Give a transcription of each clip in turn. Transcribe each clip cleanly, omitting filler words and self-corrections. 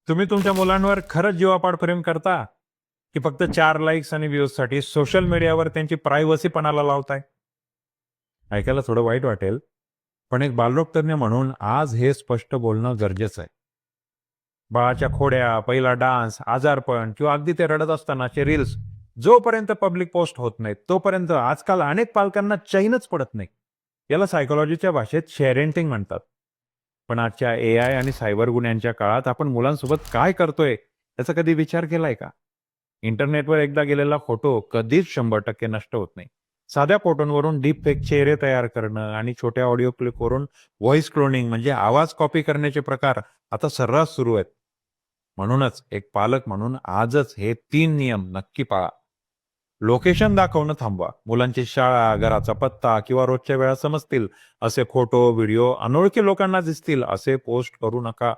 तुम्ही तुमच्या मुलांवर खरंच जीवापाड प्रेम करता की फक्त 4 लाईक्स आणि व्ह्यूजसाठी सोशल मीडियावर त्यांची प्रायव्हसी पणाला लावताय? ऐकायला थोडं वाईट वाटेल, पण एक बालरोग तज्ञ म्हणून आज हे स्पष्ट बोलणं गरजेचं आहे. बाळाच्या खोड्या, पहिला डान्स, आजारपण किंवा अगदी ते रडत असतानाचे रील्स जोपर्यंत पब्लिक पोस्ट होत नाहीत, तोपर्यंत आजकाल अनेक पालकांना चैनच पडत नाही. याला सायकोलॉजीच्या भाषेत शेरेंटिंग म्हणतात. पण आजच्या AI आणि सायबर गुन्ह्यांच्या काळात आपण मुलांसोबत काय करतोय याचा कधी विचार केलाय का? इंटरनेटवर एकदा गेलेला फोटो कधीच 100% नष्ट होत नाही. साध्या फोटोंवरून डीप फेक चेहरे तयार करणं आणि छोट्या ऑडिओ क्लिपवरून व्हॉइस क्लोनिंग म्हणजे आवाज कॉपी करण्याचे प्रकार आता सर्रास सुरू आहेत. म्हणूनच एक पालक म्हणून आजच हे 3 नियम नक्की पाळा. लोकेशन दाखवणं थांबवा. मुलांची शाळा, घराचा पत्ता किंवा रोजच्या वेळा समजतील असे फोटो, व्हिडिओ अनोळखी लोकांना दिसतील असे पोस्ट करू नका.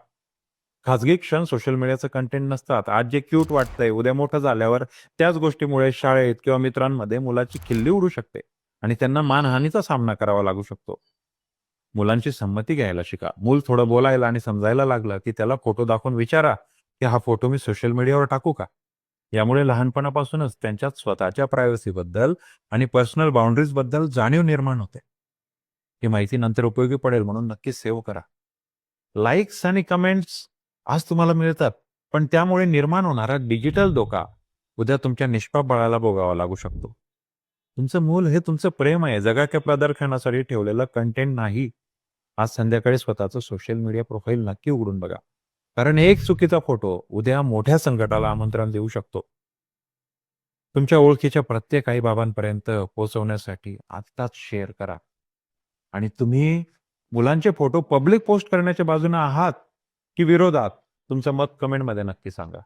खाजगी क्षण सोशल मीडियाचं कंटेंट नसतात. आज जे क्यूट वाटतंय, उद्या मोठं झाल्यावर त्याच गोष्टीमुळे शाळेत किंवा मित्रांमध्ये मुलाची खिल्ली उडू शकते आणि त्यांना मानहानीचा सामना करावा लागू शकतो. मुलांची संमती घ्यायला शिका. मूल थोडं बोलायला आणि समजायला लागलं की त्याला फोटो दाखवून विचारा की हा फोटो मी सोशल मीडियावर टाकू का? यामुळे लहानपणापासूनच त्यांच्यात स्वतःच्या प्रायव्हसीबद्दल आणि पर्सनल बाउंड्रीजबद्दल जाणीव निर्माण होते. ही माहिती नंतर उपयोगी पडेल म्हणून नक्की सेव्ह करा. लाईक्स आणि कमेंट्स आज तुम्हाला मिळतात, पण त्यामुळे निर्माण होणारा डिजिटल धोका उद्या तुमच्या निष्पाप बाळाला भोगावा लागू शकतो. तुमचं मूल हे तुमचं प्रेम आहे, जगाच्या प्रदर्शनासाठी ठेवलेलं कंटेंट नाही. आज संध्याकाळी स्वतःचं सोशल मीडिया प्रोफाईल नक्की उघडून बघा. कारण एक चुकीचा फोटो उद्या मोठ्या संकटाला आमंत्रण देऊ शकतो. तुमच्या ओळखीच्या प्रत्येक आई-बाबांपर्यंत पोहोचवण्यासाठी आत्ताच शेअर करा. आणि तुम्ही मुलांचे फोटो पब्लिक पोस्ट करण्याच्या बाजूने आहात की विरोधात? तुमचं मत कमेंटमध्ये नक्की सांगा.